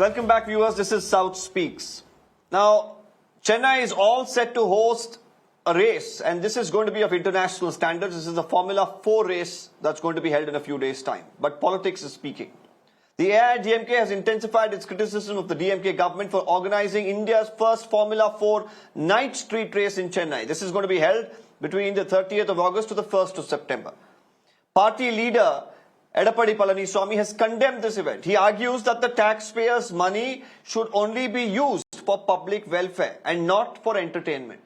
Welcome back, viewers. This is South Speaks. Now, Chennai is all set to host a race, and this is going to be of international standards. This is the Formula 4 race that's going to be held in a few days' time. But politics is speaking. The AIDMK has intensified its criticism of the DMK government for organizing India's first Formula 4 night street race in Chennai. This is going to be held between the 30th of August to the 1st of September. Party leader Edappadi Palaniswamy has condemned this event. He argues that the taxpayers' money should only be used for public welfare and not for entertainment.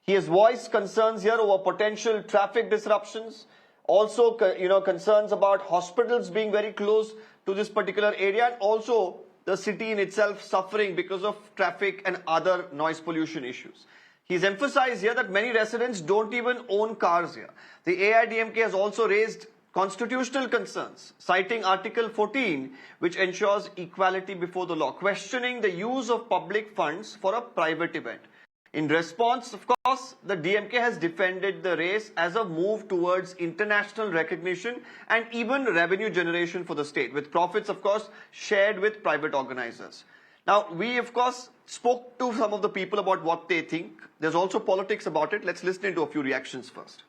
He has voiced concerns here over potential traffic disruptions, also concerns about hospitals being very close to this particular area, and also the city in itself suffering because of traffic and other noise pollution issues. He's emphasized here that many residents don't even own cars here. The AIDMK has also raised constitutional concerns, citing Article 14, which ensures equality before the law, questioning the use of public funds for a private event. In response, of course, the DMK has defended the race as a move towards international recognition and even revenue generation for the state, with profits, of course, shared with private organizers. Now, we, of course, spoke to some of the people about what they think. There's also politics about it. Let's listen to a few reactions first.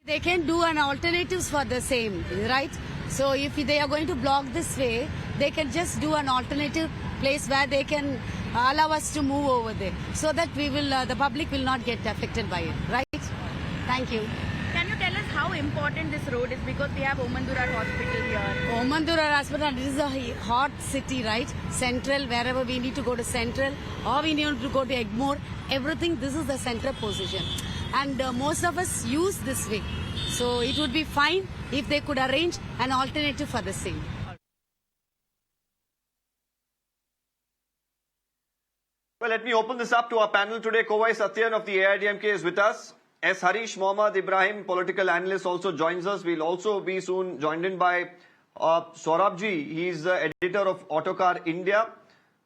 They can do an alternatives for the same, right? So if they are going to block this way, they can just do an alternative place where they can allow us to move over there, so that we will, the public will not get affected by it, right? Thank you. Can you tell us how important this road is, because we have Omandurar Hospital here? Omandurar Hospital, this is a hot city, right? Central, wherever we need to go to Central or we need to go to Egmore, everything, this is the central position. And most of us use this way. So it would be fine if they could arrange an alternative for the same. Well, let me open this up to our panel today. Kovai Satyan of the AIDMK is with us. S. Hareesh Mohamed Ibrahim, political analyst, also joins us. We'll also be soon joined in by Sorabjee. He's the editor of Autocar India.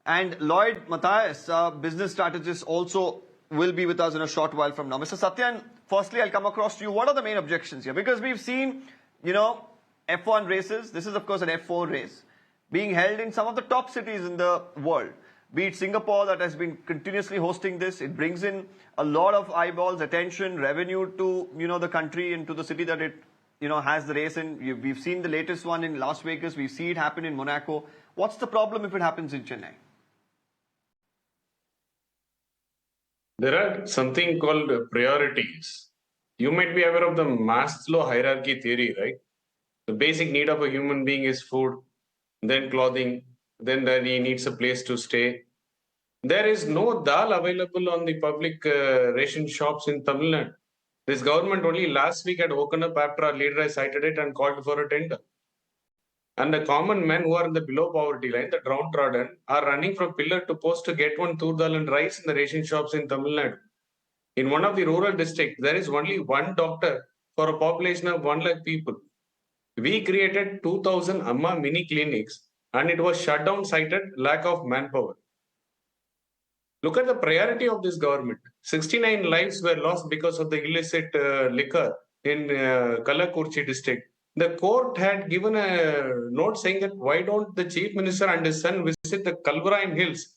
And Lloyd Matthias, business strategist, also will be with us in a short while from now. Mr. Satyan, firstly, I'll come across to you. What are the main objections here? Because we've seen, F1 races. This is, of course, an F4 race being held in some of the top cities in the world. Be it Singapore, that has been continuously hosting this. It brings in a lot of eyeballs, attention, revenue to, the country and to the city that it, has the race in. We've seen the latest one in Las Vegas. We see it happen in Monaco. What's the problem if it happens in Chennai? There are something called priorities. You might be aware of the Maslow hierarchy theory, right? The basic need of a human being is food, then clothing, then he needs a place to stay. There is no dal available on the public ration shops in Tamil Nadu. This government only last week had woken up after our leader has cited it and called for a tender. And the common men who are in the below poverty line, the downtrodden, are running from pillar to post to get one tur dal and rice in the ration shops in Tamil Nadu. In one of the rural districts, there is only one doctor for a population of 1 lakh people. We created 2,000 Amma mini clinics, and it was shut down, cited lack of manpower. Look at the priority of this government. 69 lives were lost because of the illicit liquor in Kalakurchi district. The court had given a note saying that why don't the chief minister and his son visit the Kalvarayan Hills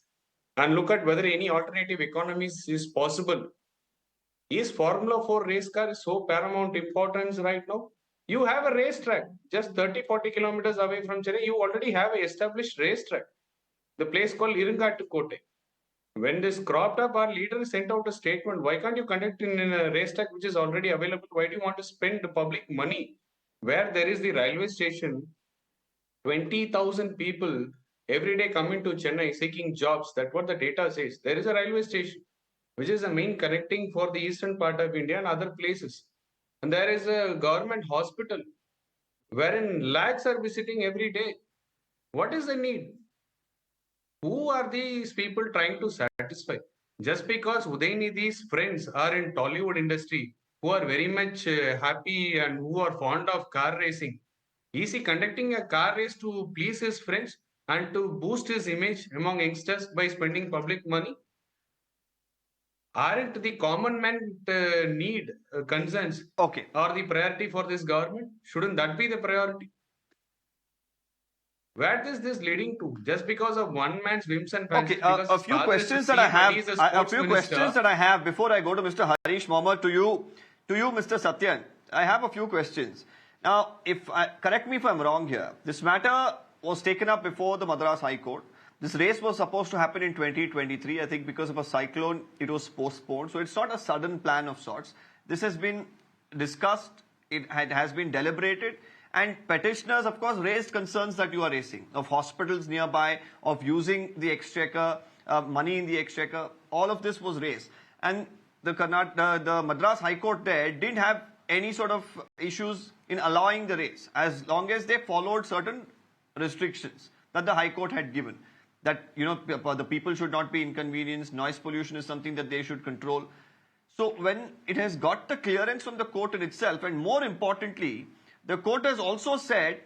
and look at whether any alternative economies is possible. Is Formula 4 race car so paramount importance right now? You have a racetrack just 30-40 kilometers away from Chennai. You already have an established racetrack, the place called Irungattukote. When this cropped up, our leader sent out a statement. Why can't you conduct in a racetrack which is already available? Why do you want to spend the public money? Where there is the railway station, 20,000 people every day come into Chennai seeking jobs. That's what the data says. There is a railway station, which is the main connecting for the eastern part of India and other places. And there is a government hospital wherein lakhs are visiting every day. What is the need? Who are these people trying to satisfy? Just because Udaynidhi's friends are in Tollywood industry, who are very much happy and who are fond of car racing, is he conducting a car race to please his friends and to boost his image among youngsters by spending public money? Aren't the common man need concerns or the priority for this government? Shouldn't that be the priority? Where is this leading to? Just because of one man's whims and fancies, Okay, because a his few father is a questions that I CM and have. he is a A sports few questions minister. that I have before I go to Mr. Hareesh Mohamed to you, Mr. Satyan. I have a few questions. Now, correct me if I'm wrong here. This matter was taken up before the Madras High Court. This race was supposed to happen in 2023. I think because of a cyclone, it was postponed. So it's not a sudden plan of sorts. This has been discussed. It has been deliberated. And petitioners, of course, raised concerns that you are raising of hospitals nearby, of using the exchequer, money in the exchequer. All of this was raised. And the Madras High Court there didn't have any sort of issues in allowing the race as long as they followed certain restrictions that the High Court had given. That, the people should not be inconvenienced, noise pollution is something that they should control. So when it has got the clearance from the court in itself, and more importantly, the court has also said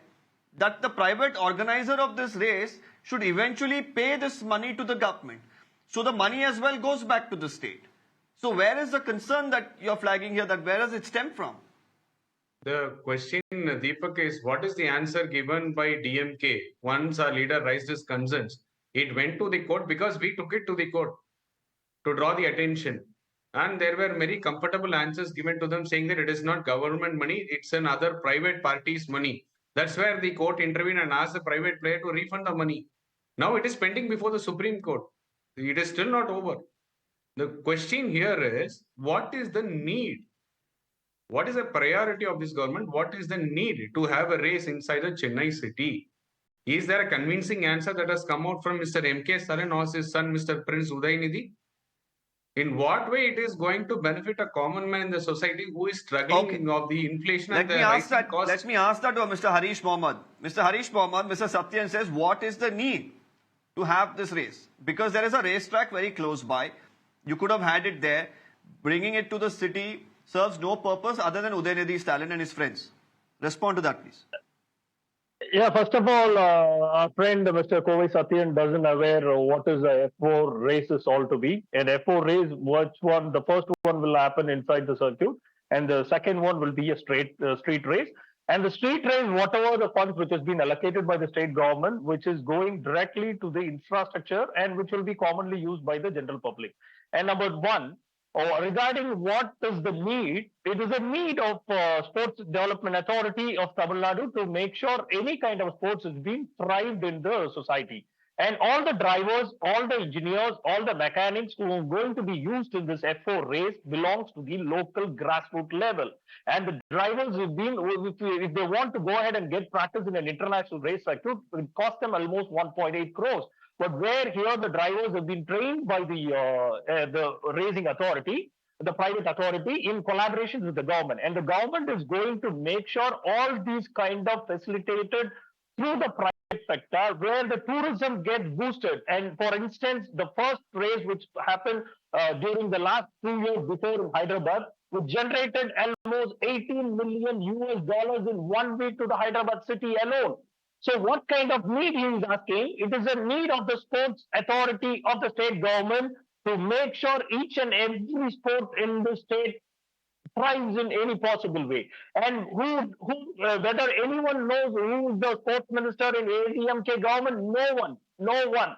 that the private organizer of this race should eventually pay this money to the government. So the money as well goes back to the state. So where is the concern that you're flagging here, that where does it stem from? The question, Deepak, is what is the answer given by DMK once our leader raised his concerns? It went to the court because we took it to the court to draw the attention. And there were very comfortable answers given to them saying that it is not government money, it's another private party's money. That's where the court intervened and asked the private player to refund the money. Now it is pending before the Supreme Court. It is still not over. The question here is, what is the need? What is the priority of this government? What is the need to have a race inside the Chennai city? Is there a convincing answer that has come out from Mr. M.K. Saran or his son, Mr. Prince Udaynidhi? In what way it is going to benefit a common man in the society who is struggling of the inflation and the rising costs? Let me ask that to Mr. Hareesh Mohamed. Mr. Hareesh Mohamed, Mr. Satyan says, what is the need to have this race? Because there is a racetrack very close by. You could have had it there. Bringing it to the city serves no purpose other than Udaynidhi's talent and his friends. Respond to that, please. Yeah, first of all, our friend Mr. Kovai Satyan doesn't aware what is a F4 race is all to be. An F4 race, the first one will happen inside the circuit, and the second one will be a street race. And the street race, whatever the funds which has been allocated by the state government, which is going directly to the infrastructure and which will be commonly used by the general public. And number one, regarding what is the need, it is a need of Sports Development Authority of Tamil Nadu to make sure any kind of sports is being thrived in the society. And all the drivers, all the engineers, all the mechanics who are going to be used in this F4 race belongs to the local grassroots level. And the drivers have been, if they want to go ahead and get practice in an international race circuit, it cost them almost 1.8 crores. But where here the drivers have been trained by the racing authority, the private authority, in collaboration with the government. And the government is going to make sure all these kind of facilitated through the private sector, where the tourism gets boosted. And for instance, the first race which happened during the last 2 years before in Hyderabad, which generated almost 18 million US dollars in 1 week to the Hyderabad city alone. So what kind of need he is asking? It is a need of the sports authority of the state government to make sure each and every sport in the state thrives in any possible way. And whether anyone knows who is the sports minister in ADMK government? No one.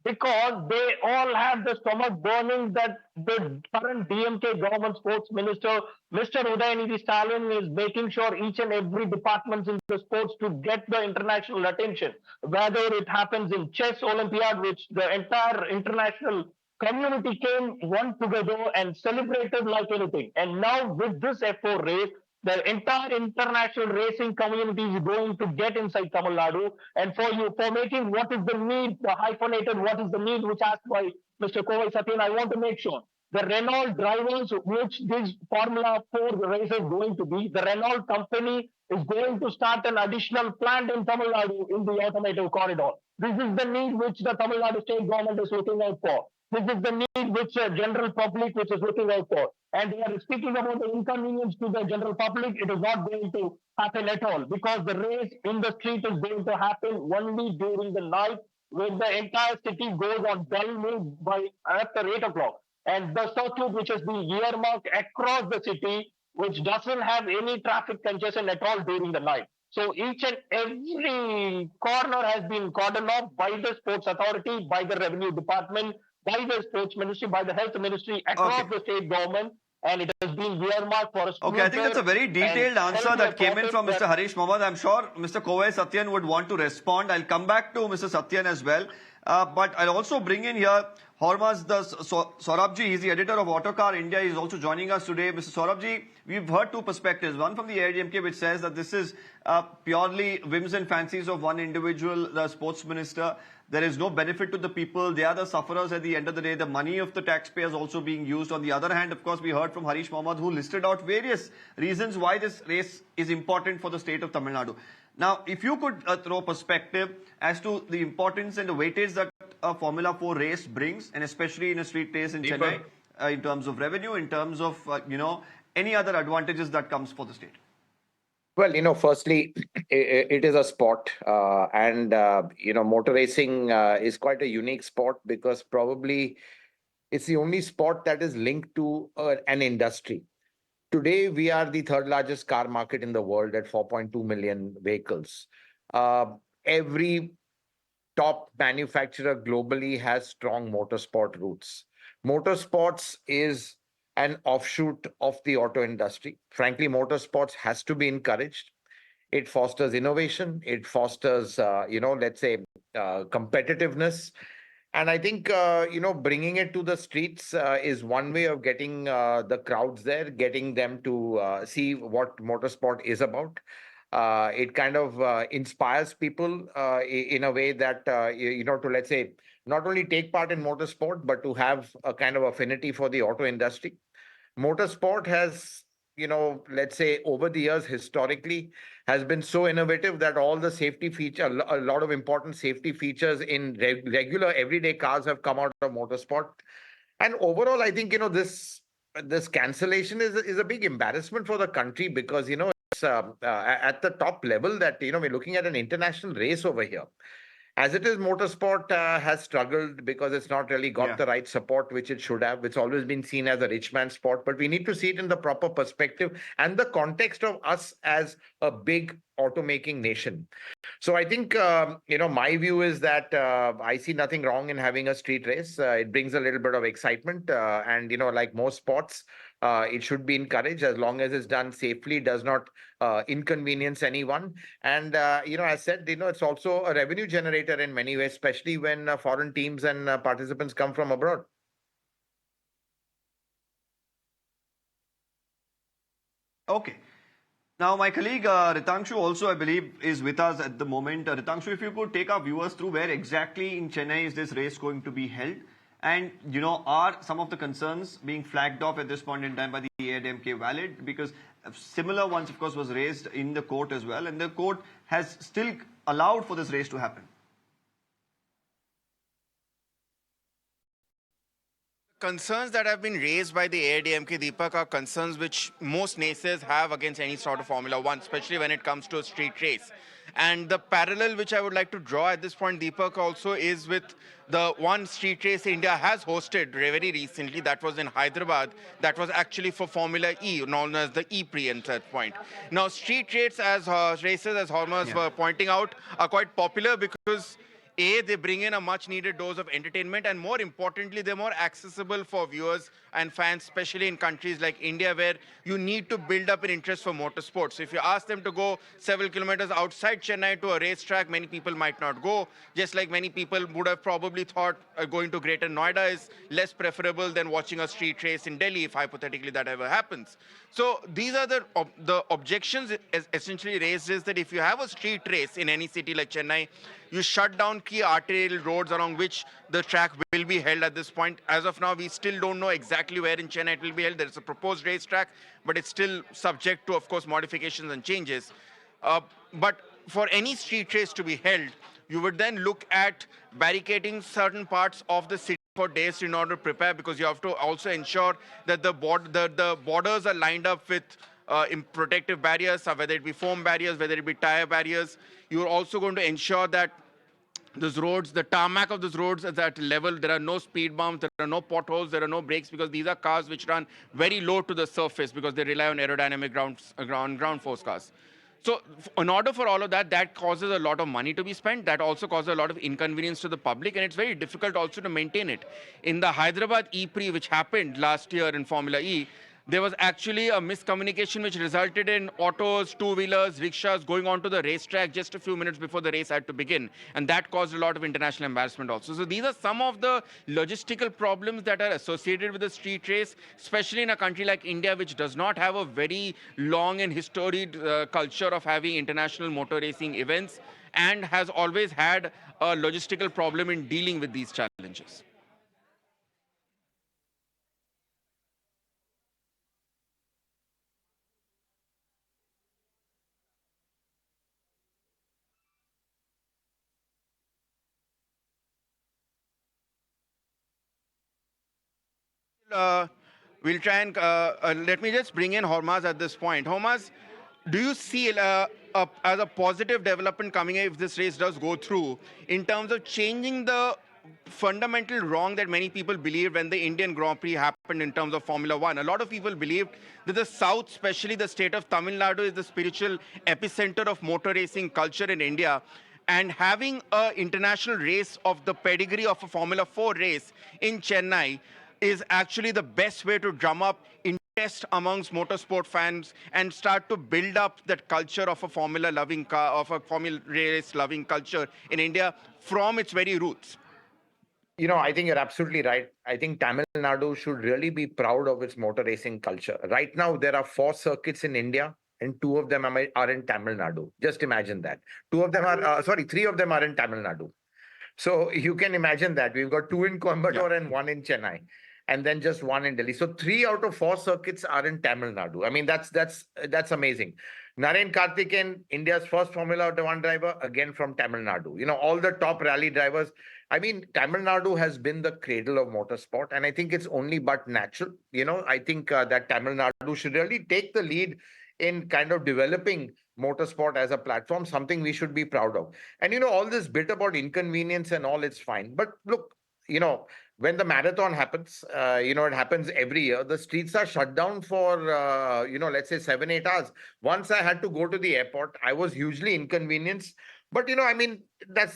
Because they all have the stomach burning that the current DMK government sports minister, Mr. Udaynidhi Stalin, is making sure each and every department in the sports to get the international attention. Whether it happens in chess Olympiad, which the entire international community came one together and celebrated like anything. And now with this F4 race, the entire international racing community is going to get inside Tamil Nadu. And for making what is the need, the hyphenated, what is the need, which asked by Mr. Kovai Satyan, I want to make sure the Renault drivers, which this Formula 4 race is going to be, the Renault company is going to start an additional plant in Tamil Nadu in the automotive corridor. This is the need which the Tamil Nadu state government is looking out for. This is the need which general public which is looking out for. And we are speaking about the inconvenience to the general public. It is not going to happen at all, because the race in the street is going to happen only during the night, when the entire city goes on dull mood by after 8 o'clock. And the circuit which has been earmarked across the city, which doesn't have any traffic congestion at all during the night. So each and every corner has been cordoned off by the sports authority, by the revenue department, by the sports ministry, by the health ministry across Okay. the state government, and it has been earmarked for a Okay, I think that's a smoother very and detailed answer healthier that came in process from that Mr. Hareesh Mohamed. I'm sure Mr. Kovai Satyan would want to respond. I'll come back to Mr. Satyan as well. But I'll also bring in here Hormazd Sorabjee. He's the editor of Autocar India. He's also joining us today. Mr. Sorabjee, we've heard two perspectives. One from the AIDMK, which says that this is purely whims and fancies of one individual, the sports minister. There is no benefit to the people. They are the sufferers at the end of the day. The money of the taxpayers also being used. On the other hand, of course, we heard from Hareesh Mohamed, who listed out various reasons why this race is important for the state of Tamil Nadu. Now, if you could throw perspective as to the importance and the weightage that a Formula 4 race brings, and especially in a street race in Deepak. Chennai, in terms of revenue, in terms of, any other advantages that comes for the state. Well, firstly, it is a sport, and motor racing is quite a unique sport because probably it's the only sport that is linked to an industry. Today, we are the third largest car market in the world at 4.2 million vehicles. Every top manufacturer globally has strong motorsport roots. Motorsports is an offshoot of the auto industry. Frankly, motorsports has to be encouraged. It fosters innovation. It fosters, competitiveness. And I think, bringing it to the streets is one way of getting the crowds there, getting them to see what motorsport is about. It kind of inspires people in a way that, to, let's say, not only take part in motorsport, but to have a kind of affinity for the auto industry. Motorsport has, let's say over the years, historically, has been so innovative that all the safety feature, a lot of important safety features in regular everyday cars have come out of motorsport. And overall, I think, this cancellation is a big embarrassment for the country because, it's at the top level that, we're looking at an international race over here. As it is, motorsport has struggled because it's not really got the right support which it should have. It's always been seen as a rich man's sport, but we need to see it in the proper perspective and the context of us as a big automaking nation. So I think, my view is that I see nothing wrong in having a street race. It brings a little bit of excitement and, like most sports, it should be encouraged as long as it's done safely, does not inconvenience anyone. And, as said, it's also a revenue generator in many ways, especially when foreign teams and participants come from abroad. Okay. Now, my colleague Ritangshu also, I believe, is with us at the moment. Ritangshu, if you could take our viewers through where exactly in Chennai is this race going to be held? And, are some of the concerns being flagged off at this point in time by the AIDMK valid? Because similar ones, of course, was raised in the court as well. And the court has still allowed for this race to happen. Concerns that have been raised by the AIDMK, Deepak, are concerns which most naysayers have against any sort of Formula One, especially when it comes to a street race. And the parallel which I would like to draw at this point, Deepak, also is with the one street race India has hosted very recently. That was in Hyderabad. That was actually for Formula E, known as the E-Prix at that point. Now, street races, as Hormazd were pointing out, are quite popular because they bring in a much-needed dose of entertainment, and more importantly, they're more accessible for viewers and fans, especially in countries like India, where you need to build up an interest for motorsports. So if you ask them to go several kilometers outside Chennai to a racetrack, many people might not go, just like many people would have probably thought going to Greater Noida is less preferable than watching a street race in Delhi, if hypothetically that ever happens. So these are the objections essentially raised, is that if you have a street race in any city like Chennai, you shut down key arterial roads along which the track will be held at this point. As of now, we still don't know exactly where in Chennai it will be held. There is a proposed racetrack, but it's still subject to, of course, modifications and changes. But for any street race to be held, you would then look at barricading certain parts of the city for days in order to prepare, because you have to also ensure that the borders are lined up with protective barriers, whether it be foam barriers, whether it be tire barriers. You're also going to ensure that those roads, the tarmac of those roads is at level. There are no speed bumps, there are no potholes, there are no brakes, because these are cars which run very low to the surface because they rely on aerodynamic ground force cars. So in order for all of that, that causes a lot of money to be spent. That also causes a lot of inconvenience to the public, and it's very difficult also to maintain it. In the Hyderabad E-Prix, which happened last year in Formula E, there was actually a miscommunication which resulted in autos, two-wheelers, rickshaws going onto the racetrack just a few minutes before the race had to begin. And that caused a lot of international embarrassment also. So these are some of the logistical problems that are associated with the street race, especially in a country like India, which does not have a very long and historied culture of having international motor racing events and has always had a logistical problem in dealing with these challenges. We'll try and let me just bring in Hormazd at this point. Hormazd, do you see as a positive development coming if this race does go through in terms of changing the fundamental wrong that many people believed when the Indian Grand Prix happened in terms of Formula One? A lot of people believed that the South, especially the state of Tamil Nadu, is the spiritual epicenter of motor racing culture in India. And having an international race of the pedigree of a Formula 4 race in Chennai is actually the best way to drum up interest amongst motorsport fans and start to build up that culture of a formula race loving culture in India from its very roots. I think you're absolutely right. I think Tamil Nadu should really be proud of its motor racing culture. Right now, there are 4 circuits in India, and 2 of them are in Tamil Nadu. Just imagine that. 3 of them are in Tamil Nadu. So you can imagine that. We've got 2 in Coimbatore and 1 in Chennai, and then just 1 in Delhi. So 3 out of 4 circuits are in Tamil Nadu. I mean, that's amazing. Naren Karthikeyan, India's first Formula 1 driver, again from Tamil Nadu. All the top rally drivers. I mean, Tamil Nadu has been the cradle of motorsport, and I think it's only but natural. I think that Tamil Nadu should really take the lead in kind of developing motorsport as a platform, something we should be proud of. And all this bit about inconvenience and all, it's fine. But look, when the marathon happens, it happens every year. The streets are shut down for, let's say 7-8 hours. Once I had to go to the airport, I was hugely inconvenienced. But, I mean,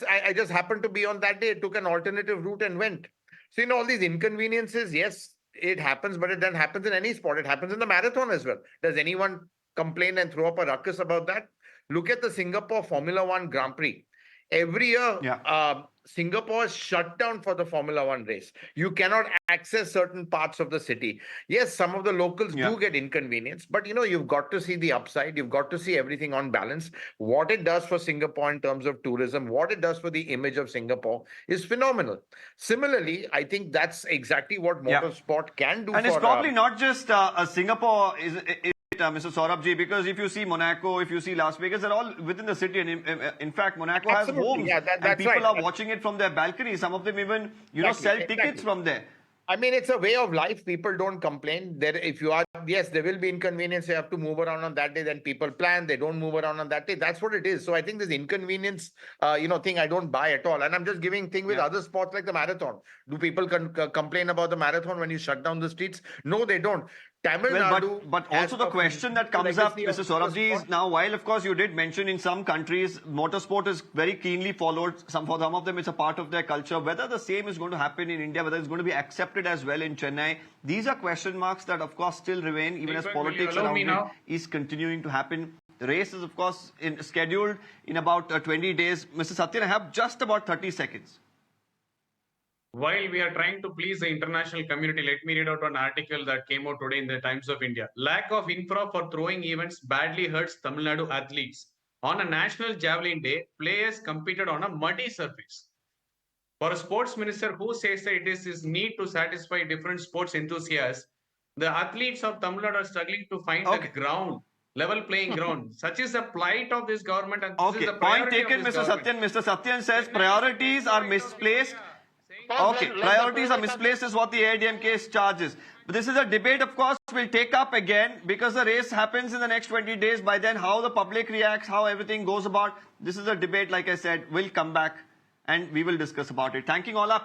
I just happened to be on that day, took an alternative route and went. So, all these inconveniences, yes, it happens, but it doesn't happen in any sport. It happens in the marathon as well. Does anyone complain and throw up a ruckus about that? Look at the Singapore Formula 1 Grand Prix. Every year, Singapore is shut down for the Formula 1 race. You cannot access certain parts of the city. Yes, some of the locals do get inconvenienced, but you've got to see the upside. You've got to see everything on balance. What it does for Singapore in terms of tourism, what it does for the image of Singapore is phenomenal. Similarly, I think that's exactly what motorsport can do. And it's probably not just Singapore Mr. Sorabjee, because if you see Monaco, if you see Las Vegas, they're all within the city. And in fact, Monaco has homes. And people are watching it from their balcony. Some of them even, sell tickets from there. I mean, it's a way of life. People don't complain. Yes, there will be inconvenience. You have to move around on that day. Then people plan. They don't move around on that day. That's what it is. So I think this inconvenience, thing I don't buy at all. And I'm just giving thing with other sports like the marathon. Do people complain about the marathon when you shut down the streets? No, they don't. Tamil Nadu. But also the question that comes up, Mr. Sorabjee, is now, while of course you did mention in some countries, motorsport is very keenly followed. For some of them, it's a part of their culture. Whether the same is going to happen in India, whether it's going to be accepted as well in Chennai, these are question marks that of course still remain, even as politics around it is continuing to happen. The race is of course scheduled in about 20 days. Mr. Satyan, I have just about 30 seconds. While we are trying to please the international community, let me read out an article that came out today in the Times of India. Lack of infra for throwing events badly hurts Tamil Nadu athletes. On a national javelin day, players competed on a muddy surface. For a sports minister who says that it is his need to satisfy different sports enthusiasts, the athletes of Tamil Nadu are struggling to find the ground, level playing ground. Such is the plight of this government. And this is the point taken, Mr. Satyan. Mr. Satyan says priorities are misplaced. Okay, priorities are misplaced is what the AIDM case charges. But this is a debate, of course, we'll take up again because the race happens in the next 20 days. By then, how the public reacts, how everything goes about. This is a debate, like I said, will come back and we will discuss about it. Thanking all our